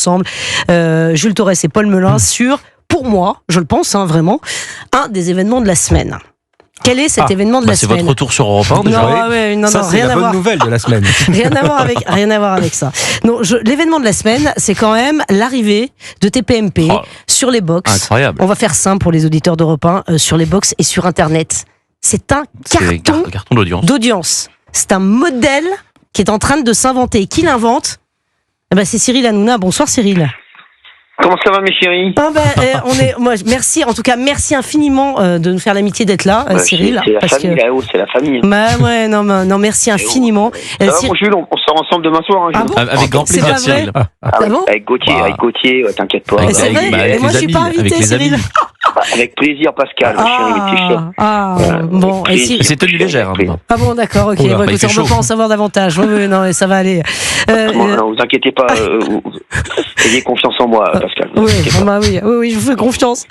ensemble, Jules Torres et Paul Melun, sur, pour moi, je le pense vraiment, un des événements de la semaine. Quel est cet événement de la semaine ? C'est votre retour sur Europe 1 déjà. Ça, c'est la bonne nouvelle de la semaine. Rien à voir avec ça. Non, l'événement de la semaine, c'est quand même l'arrivée de TPMP sur les box. Incroyable. On va faire simple pour les auditeurs d'Europe 1, sur les box et sur Internet. C'est un carton d'audience. C'est un modèle qui est en train de s'inventer. Qui l'invente ? C'est Cyril Hanouna. Bonsoir Cyril. Comment ça va mes chéris ? Merci, en tout cas, merci infiniment de nous faire l'amitié d'être là, Cyril. C'est la famille là-haut, c'est la famille. Non, merci infiniment. Ça va mon Jules, on sort ensemble demain soir. Avec grand plaisir, Cyril. Avec Gauthier, t'inquiète pas. C'est vrai, moi je suis pas invité, Cyril. Avec plaisir, Pascal, bon, c'est tenue légère. Ah bon, d'accord, ok. On ne peut pas en savoir davantage. Non, ça va aller. Non, vous inquiétez pas. Ayez confiance en moi, Pascal. Oui, je vous fais confiance.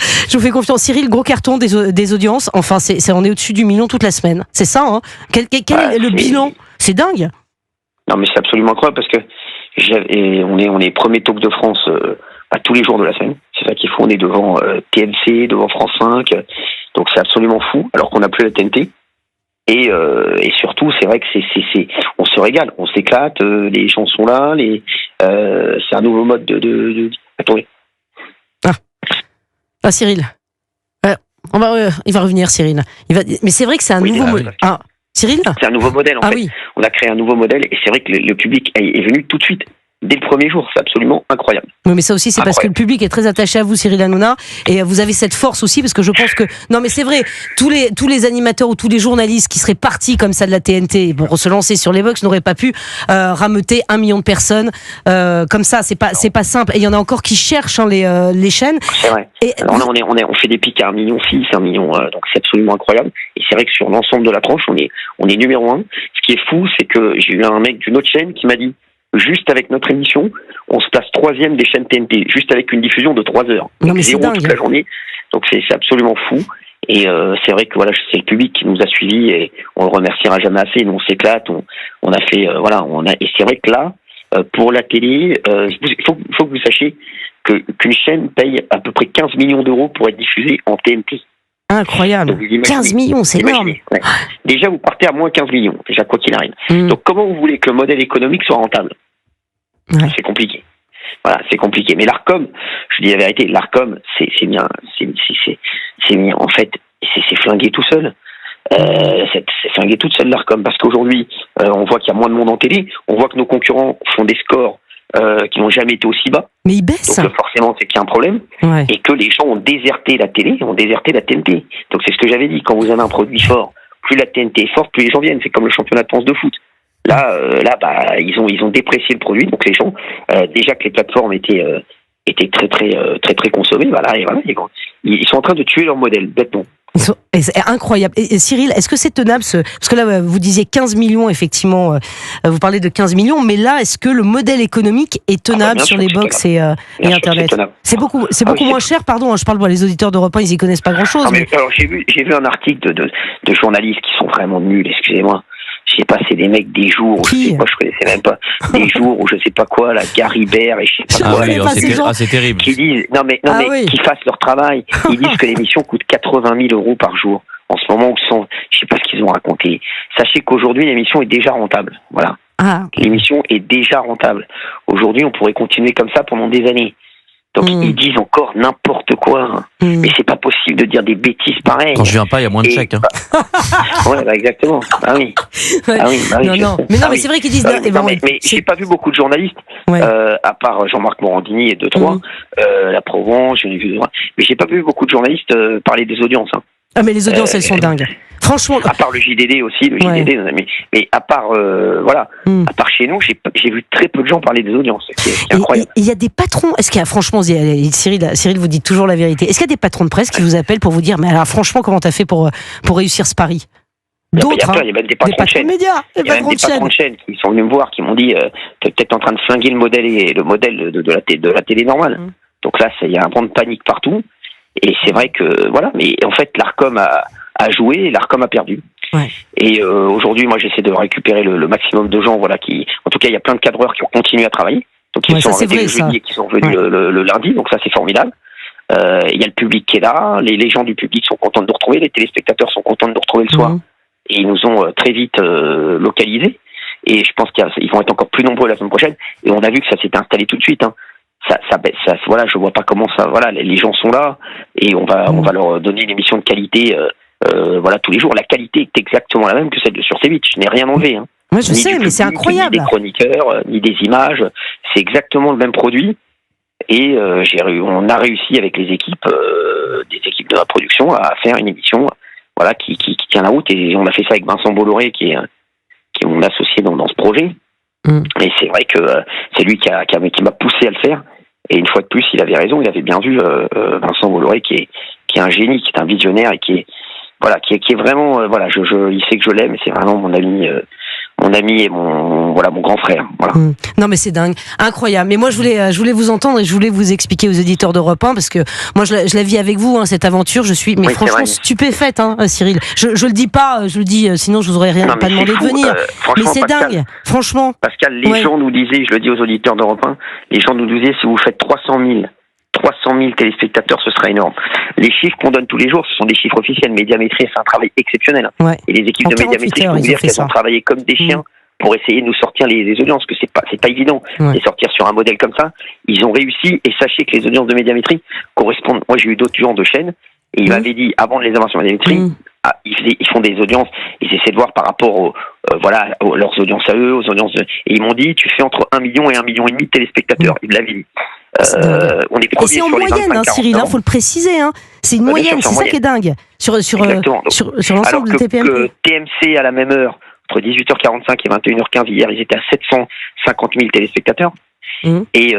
Cyril, gros carton des audiences. Enfin, on est au-dessus du million toute la semaine. C'est ça, hein ? Quel est le bilan ? C'est dingue. Non, mais c'est absolument incroyable parce que on est premier talk de France à tous les jours de la semaine. C'est ça qu'il faut. On est devant TMC, devant France 5. Donc c'est absolument fou, alors qu'on n'a plus la TNT. Et surtout, c'est vrai que on se régale, on s'éclate. Les gens sont là. C'est un nouveau mode de... Attendez. Cyril. Il va revenir, Cyril. Mais c'est vrai que c'est un nouveau modèle. Cyril ? C'est un nouveau modèle, en fait. Oui. On a créé un nouveau modèle et c'est vrai que le public est venu tout de suite. Dès le premier jour, c'est absolument incroyable. Oui, mais ça aussi, c'est parce que le public est très attaché à vous, Cyril Hanouna, et vous avez cette force aussi, parce que je pense que... Non, mais c'est vrai, tous les animateurs ou tous les journalistes qui seraient partis comme ça de la TNT pour se lancer sur les box n'auraient pas pu rameuter 1 million de personnes comme ça. C'est pas simple. Et il y en a encore qui cherchent les chaînes. C'est vrai. Alors là, on fait des pics à 1,6 million, 1 million, donc c'est absolument incroyable. Et c'est vrai que sur l'ensemble de la tranche, on est numéro 1. Ce qui est fou, c'est que j'ai eu un mec d'une autre chaîne qui m'a dit: juste avec notre émission, on se place 3e des chaînes TNT, juste avec une diffusion de 3 heures. Non, mais c'est 0 toute la journée. Donc c'est absolument fou. Et c'est vrai que c'est le public qui nous a suivis et on le remerciera jamais assez. Nous on s'éclate, on a fait et c'est vrai que là, pour la télé, il faut que vous sachiez qu'une chaîne paye à peu près 15 millions d'euros pour être diffusée en TNT. Incroyable. 15 millions, c'est énorme. Ouais. Déjà, vous partez à moins 15 millions, déjà, quoi qu'il arrive. Donc, comment vous voulez que le modèle économique soit rentable ? C'est compliqué. Voilà, c'est compliqué. Mais l'Arcom, je dis la vérité, l'Arcom, c'est bien, en fait, c'est flingué tout seul. C'est flingué toute seule l'Arcom, parce qu'aujourd'hui, on voit qu'il y a moins de monde en télé, on voit que nos concurrents font des scores qui n'ont jamais été aussi bas. Mais ils baissent. Donc forcément, c'est qu'il y a un problème. Ouais. Et que les gens ont déserté la télé, ont déserté la TNT. Donc c'est ce que j'avais dit. Quand vous avez un produit fort, plus la TNT est forte, plus les gens viennent. C'est comme le championnat de France de foot. Là, ils ont déprécié le produit. Donc les gens, déjà que les plateformes étaient très très très consommées, ils sont en train de tuer leur modèle, bêtement. C'est incroyable. Et Cyril, est-ce que c'est tenable parce que là, vous disiez 15 millions, effectivement, vous parlez de 15 millions, mais là, est-ce que le modèle économique est tenable sur les box et Internet ? C'est beaucoup moins cher, pardon, je parle pour les auditeurs d'Europe 1, ils y connaissent pas grand-chose. Alors, j'ai vu un article de journalistes qui sont vraiment nuls, excusez-moi. Je sais pas, c'est des mecs des jours où je connaissais même pas, des jours où je sais pas quoi, la Garibert et je sais pas quoi. C'est terrible. Qui disent, qui fassent leur travail. Ils disent que l'émission coûte 80 000 euros par jour. En ce moment, je sais pas ce qu'ils ont raconté. Sachez qu'aujourd'hui, l'émission est déjà rentable. Voilà. L'émission est déjà rentable. Aujourd'hui, on pourrait continuer comme ça pendant des années. Donc ils disent encore n'importe quoi. Mais c'est pas possible de dire des bêtises pareilles. Quand je viens pas, il y a moins de chèques. Exactement. Mais c'est vrai qu'ils disent. Mais j'ai pas vu beaucoup de journalistes, à part Jean-Marc Morandini et 2-3, La Provence, mais j'ai pas vu beaucoup de journalistes parler des audiences. Mais les audiences, elles sont dingues. Franchement. À part le JDD aussi, mais à part à part chez nous, j'ai vu très peu de gens parler des audiences. C'est incroyable. Il y a des patrons. Est-ce qu'il y a, franchement, Cyril, vous dit toujours la vérité. Est-ce qu'il y a des patrons de presse qui vous appellent pour vous dire, mais alors franchement, comment t'as fait pour réussir ce pari ? D'autres, il y a même des patrons de chaîne. Il y a même des patrons de chaîne qui sont venus me voir, qui m'ont dit, t'es peut-être en train de flinguer le modèle de la télé normale. Donc là, il y a un vent de panique partout. Et c'est vrai que mais en fait l'Arcom a joué et l'Arcom a perdu. Et aujourd'hui, moi, j'essaie de récupérer le maximum de gens, qui, en tout cas, il y a plein de cadreurs qui ont continué à travailler. Donc ils sont arrêtés le jeudi et qui sont revenus le lundi, donc ça c'est formidable. Il y a le public qui est là, les gens du public sont contents de nous retrouver, les téléspectateurs sont contents de nous retrouver le soir, et ils nous ont très vite localisés, et je pense qu'ils vont être encore plus nombreux la semaine prochaine, et on a vu que ça s'était installé tout de suite, hein. Ça, voilà, je vois pas comment ça, voilà, les gens sont là, et on va leur donner une émission de qualité, voilà, tous les jours. La qualité est exactement la même que celle de sur C8, je n'ai rien enlevé, hein. Moi je sais, mais c'est incroyable. Ni des chroniqueurs, ni des images, c'est exactement le même produit. Et on a réussi avec les équipes, des équipes de la production, à faire une émission, voilà, qui tient la route. Et on a fait ça avec Vincent Bolloré, qui est mon associé dans ce projet. Et c'est vrai que c'est lui qui m'a poussé à le faire. Et une fois de plus, il avait raison. Il avait bien vu Vincent Bolloré, qui est un génie, qui est un visionnaire et qui est vraiment, voilà, il sait que je l'aime. Et c'est vraiment mon ami et mon grand frère. Voilà. Non mais c'est dingue, incroyable. Mais moi je voulais vous entendre et je voulais vous expliquer aux auditeurs d'Europe 1 parce que moi je la vis avec vous, hein, cette aventure. Je suis franchement stupéfaite, hein, Cyril. Je le dis pas, je le dis sinon je vous aurais pas demandé de venir. Mais c'est Pascal, dingue, franchement. Pascal, les gens nous disaient, je le dis aux auditeurs d'Europe 1, les gens nous disaient si vous faites 300 000 téléspectateurs, ce sera énorme. Les chiffres qu'on donne tous les jours, ce sont des chiffres officiels. Médiamétrie, c'est un travail exceptionnel. Ouais. Et les équipes de Médiamétrie, je peux vous dire qu'elles ont travaillé comme des chiens pour essayer de nous sortir les audiences, que c'est pas évident de sortir sur un modèle comme ça. Ils ont réussi, et sachez que les audiences de Médiamétrie correspondent. Moi, j'ai eu d'autres gens de chaînes, et ils m'avaient dit, avant de les avoir sur Médiamétrie, ils font des audiences, ils essaient de voir par rapport leurs audiences à eux, aux audiences et ils m'ont dit, tu fais entre 1 million et 1,5 million de téléspectateurs. Ils me l'avaient dit. On est premiers sur les 25-40 ans. C'est en moyenne, Cyril, faut le préciser, hein. C'est une moyenne, c'est ça qui est dingue. Sur l'ensemble de TPMP. Alors que TMC à la même heure, entre 18h45 et 21h15 hier, ils étaient à 750 000 téléspectateurs. Et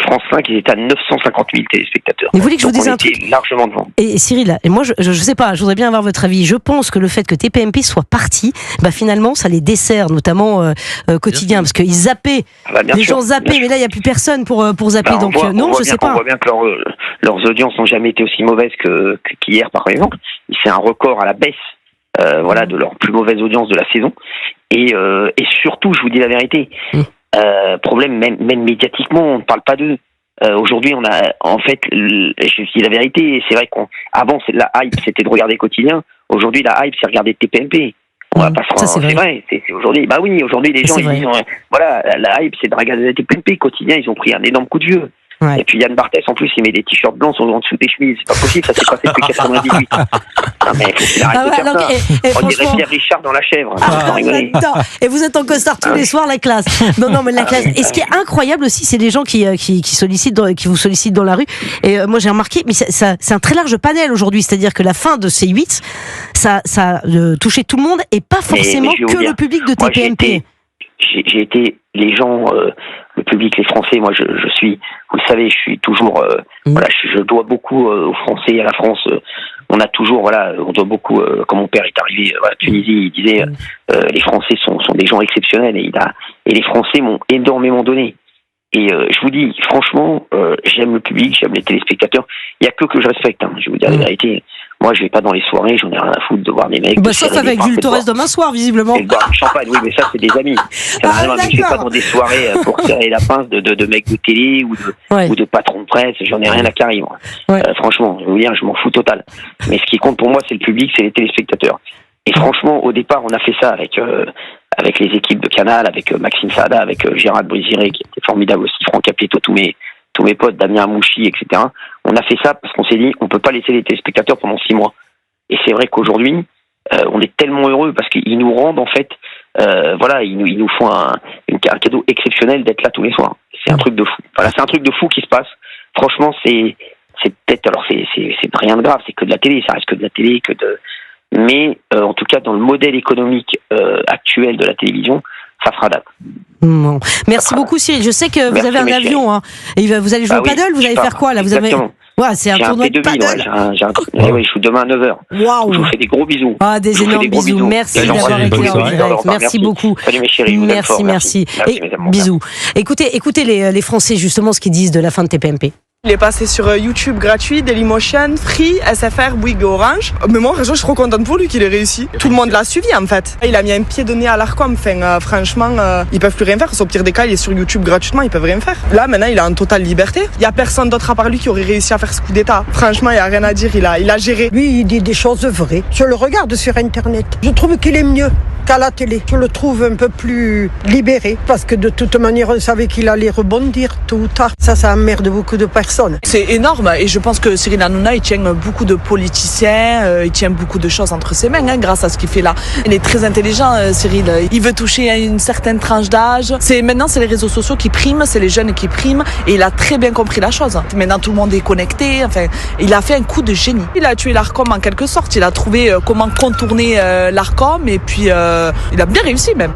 France 5, ils étaient à 950 000 téléspectateurs. Mais vous voulez que je vous dise un truc largement devant. Et Cyril, et moi je sais pas, je voudrais bien avoir votre avis. Je pense que le fait que TPMP soit parti, finalement ça les dessert, notamment quotidien, parce qu'ils zappaient, gens zappaient, mais là il n'y a plus personne pour zapper. Donc je sais pas. On voit bien que leurs audiences n'ont jamais été aussi mauvaises qu'hier par exemple. C'est un record à la baisse. De leur plus mauvaise audience de la saison. Et surtout, je vous dis la vérité, problème même médiatiquement, on ne parle pas d'eux. Aujourd'hui, on a, en fait, je dis la vérité, c'est vrai qu'avant, la hype, c'était de regarder Quotidien. Aujourd'hui, la hype, c'est regarder TPMP. On va pas se rendre, c'est vrai. C'est aujourd'hui, aujourd'hui, les gens, ils disent, la hype, c'est de regarder TPMP. Quotidien, ils ont pris un énorme coup de vieux. Ouais. Et puis Yann Barthès, en plus, il met des t-shirts blancs en dessous des chemises. C'est pas possible, ça s'est passé depuis 98. Non, mais faut qu'il arrête de faire ça. On dirait Pierre Richard dans La Chèvre. Et vous êtes en costard tous les soirs, la classe. Non, mais la classe. Et ce qui est incroyable aussi, c'est les gens qui vous sollicitent dans la rue. Et moi, j'ai remarqué, mais c'est un très large panel aujourd'hui. C'est-à-dire que la fin de C8, ça touchait tout le monde et pas forcément que le public de TPMP. J'ai été les gens, le public, les Français. Moi, je suis, vous le savez, je suis toujours, je dois beaucoup aux Français, à la France. On a toujours, on doit beaucoup. Quand mon père est arrivé à Tunisie, il disait, les Français sont des gens exceptionnels et les Français m'ont énormément donné. Et je vous dis, franchement, j'aime le public, j'aime les téléspectateurs. Il y a que je respecte. Hein, je vais vous dire la vérité. Moi, je vais pas dans les soirées, j'en ai rien à foutre de voir des mecs. Sauf avec Jules Torres demain soir, visiblement. Et boire du champagne, oui, mais ça, c'est des amis. Je vais pas dans des soirées pour serrer la pince de mecs de télé ou de patrons de presse. J'en ai rien à carrer, moi. Franchement, je vais vous dire, je m'en fous total. Mais ce qui compte pour moi, c'est le public, c'est les téléspectateurs. Et franchement, au départ, on a fait ça avec les équipes de Canal, avec Maxime Saada, avec Gérard Brisiré, qui était formidable aussi, Franck Capieto, tous mes potes, Damien Amouchi, etc. On a fait ça parce qu'on s'est dit, on peut pas laisser les téléspectateurs pendant 6 mois. Et c'est vrai qu'aujourd'hui, on est tellement heureux parce qu'ils nous rendent, en fait, ils nous font un cadeau exceptionnel d'être là tous les soirs. C'est un truc de fou. Voilà, c'est un truc de fou qui se passe. Franchement, c'est peut-être, alors c'est rien de grave, c'est que de la télé, ça reste que de la télé, mais en tout cas, dans le modèle économique actuel de la télévision, ça fera date. Bon. Merci beaucoup, Cyril. Je sais que vous avez un avion. Hein. Et vous allez jouer au paddle. Vous allez faire quoi là? Exactement. C'est un tournoi de paddle. Je joue demain à 9h. Waouh. Je vous fais des gros bisous. Des énormes bisous. Merci d'avoir été en direct. Merci beaucoup. Salut mes chéris. Merci. Et bisous. Écoutez les Français justement ce qu'ils disent de la fin de TPMP. Il est passé sur YouTube gratuit, Dailymotion, Free, SFR, Bouygues et Orange. Mais moi, je suis trop contente pour lui qu'il ait réussi. Tout le monde l'a suivi en fait. Il a mis un pied de nez à l'Arcom. Enfin, franchement, ils peuvent plus rien faire. Au pire des cas, il est sur YouTube gratuitement, ils peuvent rien faire. Là, maintenant, il est en totale liberté. Il y a personne d'autre à part lui qui aurait réussi à faire ce coup d'état. Franchement, il y a rien à dire. Il a géré. Lui, il dit des choses vraies. Je le regarde sur Internet. Je trouve qu'il est mieux qu'à la télé. Je le trouve un peu plus libéré parce que de toute manière, on savait qu'il allait rebondir tôt ou tard. Ça emmerde beaucoup de personnes. C'est énorme et je pense que Cyril Hanouna, il tient beaucoup de politiciens, il tient beaucoup de choses entre ses mains grâce à ce qu'il fait là. Il est très intelligent, Cyril. Il veut toucher à une certaine tranche d'âge. Maintenant, c'est les réseaux sociaux qui priment, c'est les jeunes qui priment et il a très bien compris la chose. Maintenant, tout le monde est connecté. Enfin, il a fait un coup de génie. Il a tué l'Arcom en quelque sorte. Il a trouvé comment contourner l'Arcom et puis il a bien réussi même.